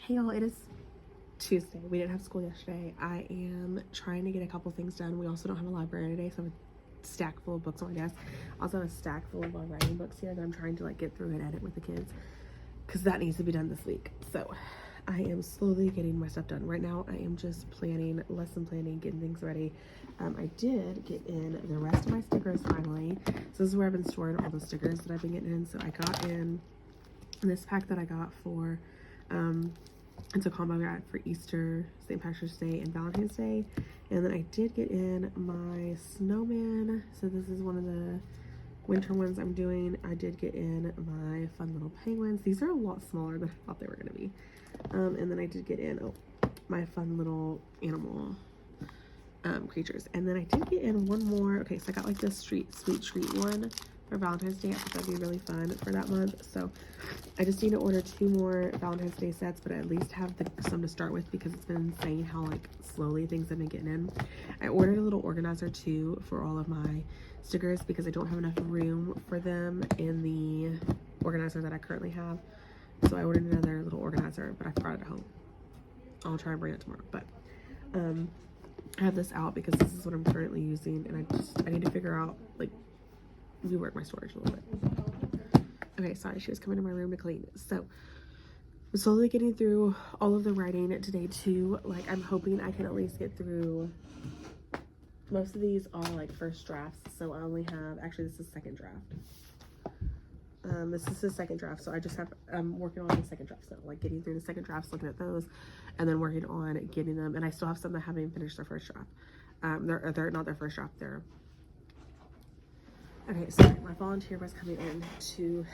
Hey y'all, it is Tuesday. We didn't have school yesterday. I am trying to get a couple things done. We also don't have a library today, so I have a stack full of books on my desk. I also have a stack full of writing books here that I'm trying to get through and edit with the kids because that needs to be done this week. So I am slowly getting my stuff done. Right now I am just planning, lesson planning, getting things ready. I did get in the rest of my stickers finally. So this is where I've been storing all the stickers that I've been getting in. So I got in this pack that I got for it's a combo I got for Easter, St. Patrick's Day, and Valentine's Day. And then I did get in my snowman. So this is one of the winter ones I'm doing. I did get in my fun little penguins. These are a lot smaller than I thought they were going to be. And then I did get in my fun little animal creatures. And then I did get in one more. Okay, so I got this sweet treat one for Valentine's Day. I thought that'd be really fun for that month. So I just need to order 2 more Valentine's Day sets, but I at least have some to start with because it's been insane how slowly things have been getting in. I ordered a little organizer too for all of my stickers because I don't have enough room for them in the organizer that I currently have. So I ordered another little organizer, but I forgot it at home. I'll try and bring it tomorrow. But I have this out because this is what I'm currently using, and I need to figure out rework my storage a little bit. Okay, sorry, she was coming to my room to clean. So I'm slowly getting through all of the writing today too. I'm hoping I can at least get through most of these are first drafts. So I only have, actually this is second draft. This is the second draft, so I just have, I'm working on the second draft. So getting through the second drafts, looking at those, and then working on getting them. And I still have some that haven't even finished their first draft. They're not their first draft, they're okay. Sorry, my volunteer was coming in to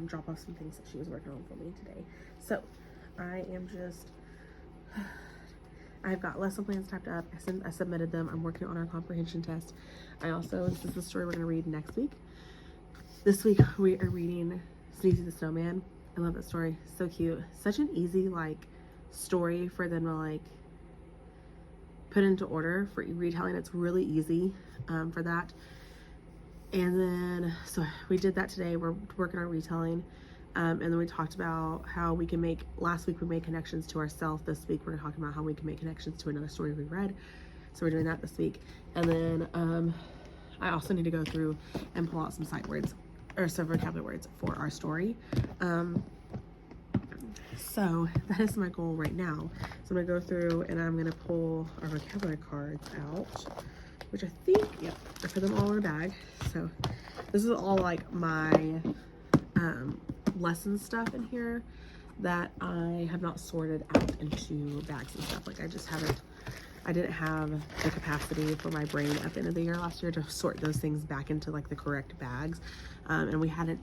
drop off some things that she was working on for me today. So I am just, I've got lesson plans typed up. I submitted them. I'm working on our comprehension test. This is the story we're going to read next week. This week we are reading Sneezy the Snowman. I love that story. So cute. Such an easy story for them to put into order for retelling. It's really easy for that. And then so we did that today. We're working on retelling. And then we talked about how we can last week we made connections to ourselves. This week we're talking about how we can make connections to another story we read. So we're doing that this week. And then I also need to go through and pull out some sight words or some vocabulary words for our story. So that is my goal right now. So I'm gonna go through and I'm gonna pull our vocabulary cards out, which I think, yep, I put them all in a bag. So this is all my lesson stuff in here that I have not sorted out into bags and stuff. I didn't have the capacity for my brain at the end of the year last year to sort those things back into the correct bags. And we hadn't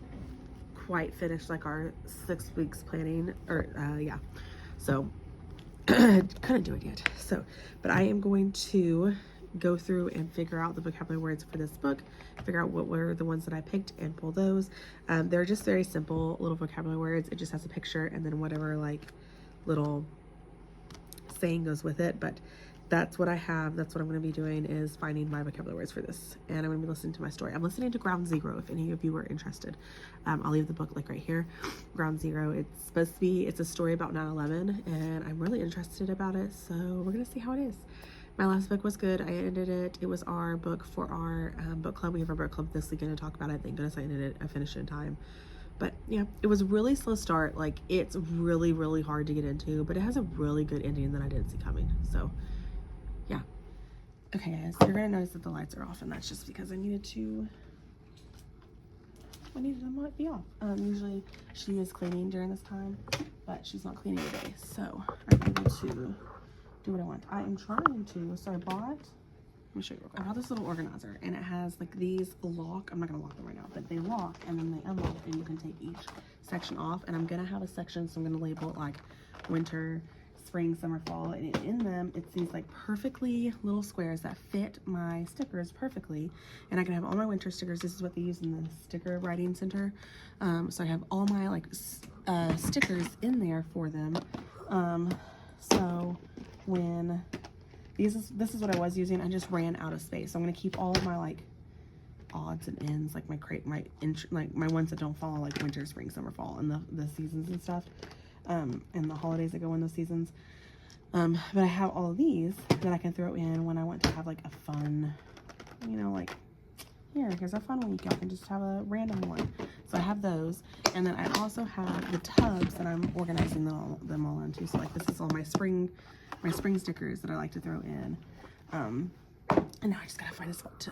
quite finished our 6 weeks planning yeah. So couldn't do it yet. So, but I am going to go through and figure out the vocabulary words for this book, figure out what were the ones that I picked and pull those. They're just very simple little vocabulary words. It just has a picture and then whatever little saying goes with it. But that's what I have. That's what I'm going to be doing, is finding my vocabulary words for this. And I'm going to be listening to my story. I'm listening to Ground Zero if any of you are interested. I'll leave the book right here. Ground Zero. It's supposed to be, it's a story about 9/11 and I'm really interested about it. So we're going to see how it is. My last book was good. I ended it. It was our book for our book club. We have our book club this weekend to talk about it. Thank goodness I ended it. I finished it in time. But yeah, it was a really slow start. It's really, really hard to get into, but it has a really good ending that I didn't see coming. So yeah. Okay guys, you're gonna notice that the lights are off, and that's just because I needed them to be off. Usually she is cleaning during this time, but she's not cleaning today. So I'm able to do what I want. I am trying to, so I bought, let me show you real quick. I bought this little organizer and it has these lock. I'm not gonna lock them right now, but they lock and then they unlock and you can take each section off. And I'm gonna have a section, so I'm gonna label it winter, spring, summer, fall, and in them it's these perfectly little squares that fit my stickers perfectly. And I can have all my winter stickers. This is what they use in the sticker writing center. So I have all my stickers in there for them. So when this is what I was using, I just ran out of space. So I'm gonna keep all of my odds and ends, my ones that don't fall, winter, spring, summer, fall, and the seasons and stuff. and the holidays that go in those seasons. But I have all of these that I can throw in when I want to have like a fun, you know, like, here's a fun week. I can just have a random one. So I have those. And then I also have the tubs that I'm organizing them all into. So like this is all my spring stickers that I like to throw in. And now I just gotta find a spot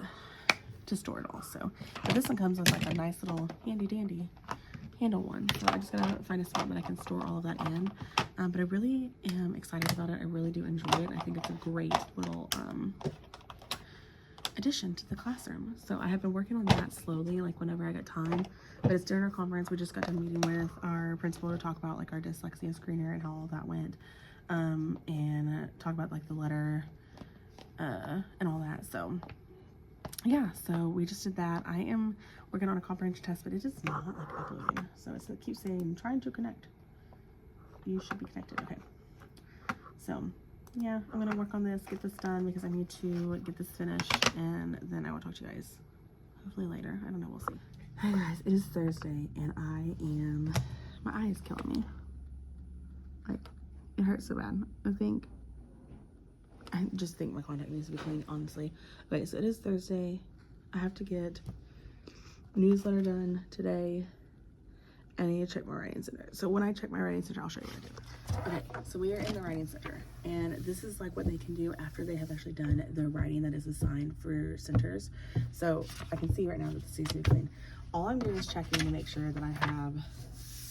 to store it all. So, but this one comes with like a nice little handy dandy handle one. So I just gotta find a spot that I can store all of that in. But I really am excited about it. I really do enjoy it. I think it's a great little addition to the classroom. So I have been working on that slowly, like whenever I get time. But it's during our conference, we just got done meeting with our principal to talk about like our dyslexia screener and how all that went. And talk about like the letter and all that. So yeah, so we just did that. I am working on a comprehension test, but it is not like uploading. So it keeps saying trying to connect. You should be connected. Okay. So yeah, I'm gonna work on this, get this done because I need to get this finished, and then I will talk to you guys hopefully later. I don't know, we'll see. Hi guys, it is Thursday and my eye is killing me. Like, it hurts so bad. I just think my contact needs to be clean, honestly. Okay, so it is Thursday. I have to get newsletter done today. I need to check my writing center. So when I check my writing center, I'll show you what I do. Okay, so we are in the writing center, and this is like what they can do after they have actually done the writing that is assigned for centers. So I can see right now that this needs to be clean. All I'm doing is checking to make sure that I have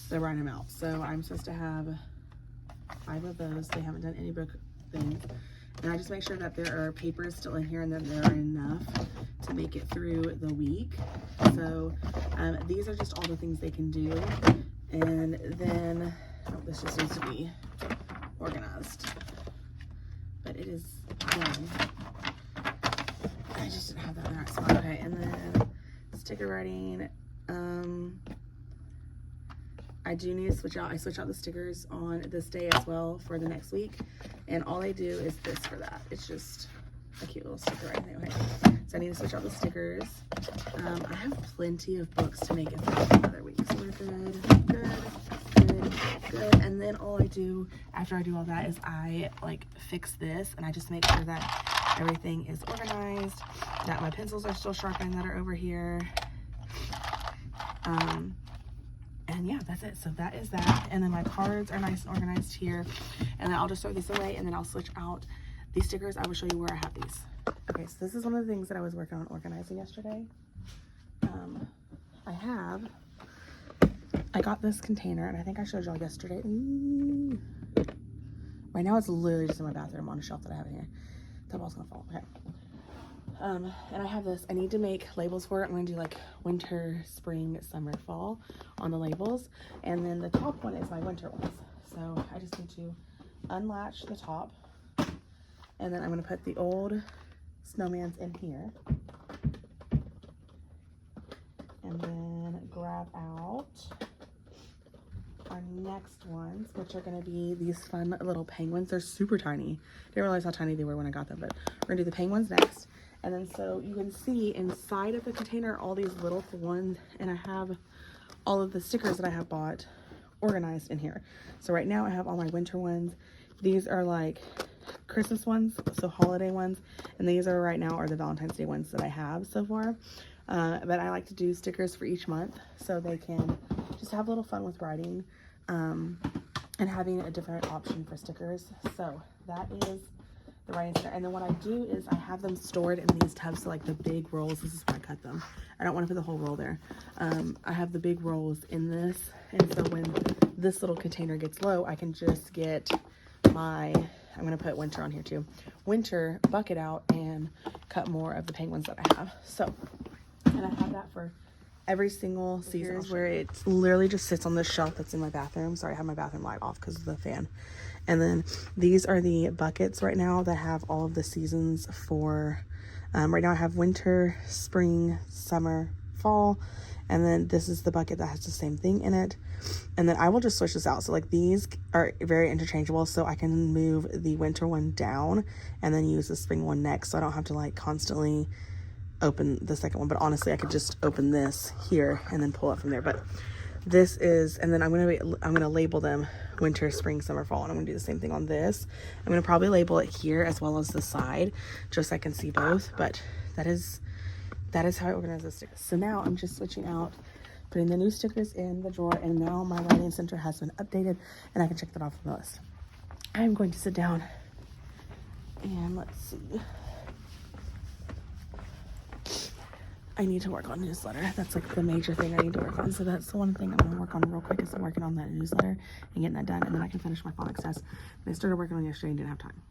the right amount. So I'm supposed to have 5 of those. They haven't done any book things. And I just make sure that there are papers still in here and that there are enough to make it through the week. So these are just all the things they can do. And then, this just needs to be organized. But it is done. I just didn't have that in the right spot. Okay, and then sticker writing. I do need to switch out. I switch out the stickers on this day as well for the next week. And all I do is this for that. It's just a cute little sticker right there. Okay. So I need to switch out the stickers. I have plenty of books to make it through another week. So we're good. And then all I do after I do all that is I like fix this, and I just make sure that everything is organized, that my pencils are still sharpened that are over here. And yeah, that's it. So that is that. And then my cards are nice and organized here. And then I'll just throw these away, and then I'll switch out these stickers. I will show you where I have these. Okay, so this is one of the things that I was working on organizing yesterday. I got this container, and I think I showed y'all yesterday. Ooh. Right now it's literally just in my bathroom on a shelf that I have in here. That ball's gonna fall. Okay. And I have this. I need to make labels for it. I'm going to do like winter, spring, summer, fall on the labels. And then the top one is my winter ones. So I just need to unlatch the top. And then I'm going to put the old snowmans in here. And then grab out our next ones, which are going to be these fun little penguins. They're super tiny. Didn't realize how tiny they were when I got them, but we're going to do the penguins next. And then so you can see inside of the container all these little ones, and I have all of the stickers that I have bought organized in here. So right now I have all my winter ones. These are like Christmas ones, so holiday ones, and these are right now are the Valentine's Day ones that I have so far. But I like to do stickers for each month so they can just have a little fun with writing and having a different option for stickers. So that is the writing center. And then what I do is I have them stored in these tubs, so like the big rolls. This is where I cut them. I don't want to put the whole roll there. I have the big rolls in this, and so when this little container gets low, I can just get my, I'm going to put winter on here too, winter bucket out and cut more of the penguins that I have. So, and I have that for every single season, where it literally just sits on this shelf that's in my bathroom. Sorry, I have my bathroom light off because of the fan. And then these are the buckets right now that have all of the seasons for, right now I have winter, spring, summer, fall. And then this is the bucket that has the same thing in it. And then I will just switch this out. So like these are very interchangeable. So I can move the winter one down and then use the spring one next. So I don't have to like constantly open the second one. But honestly, I could just open this here and then pull it from there. But This is, and then I'm gonna label them winter, spring, summer, fall, and I'm gonna do the same thing on this. I'm gonna probably label it here as well as the side, just so I can see both. But that is how I organize the stickers. So now I'm just switching out, putting the new stickers in the drawer, and now my writing center has been updated, and I can check that off on the list. I'm going to sit down and let's see. I need to work on newsletter. That's like the major thing I need to work on. So that's the one thing I'm gonna work on real quick is I'm working on that newsletter and getting that done, and then I can finish my phonics test. And I started working on yesterday and didn't have time.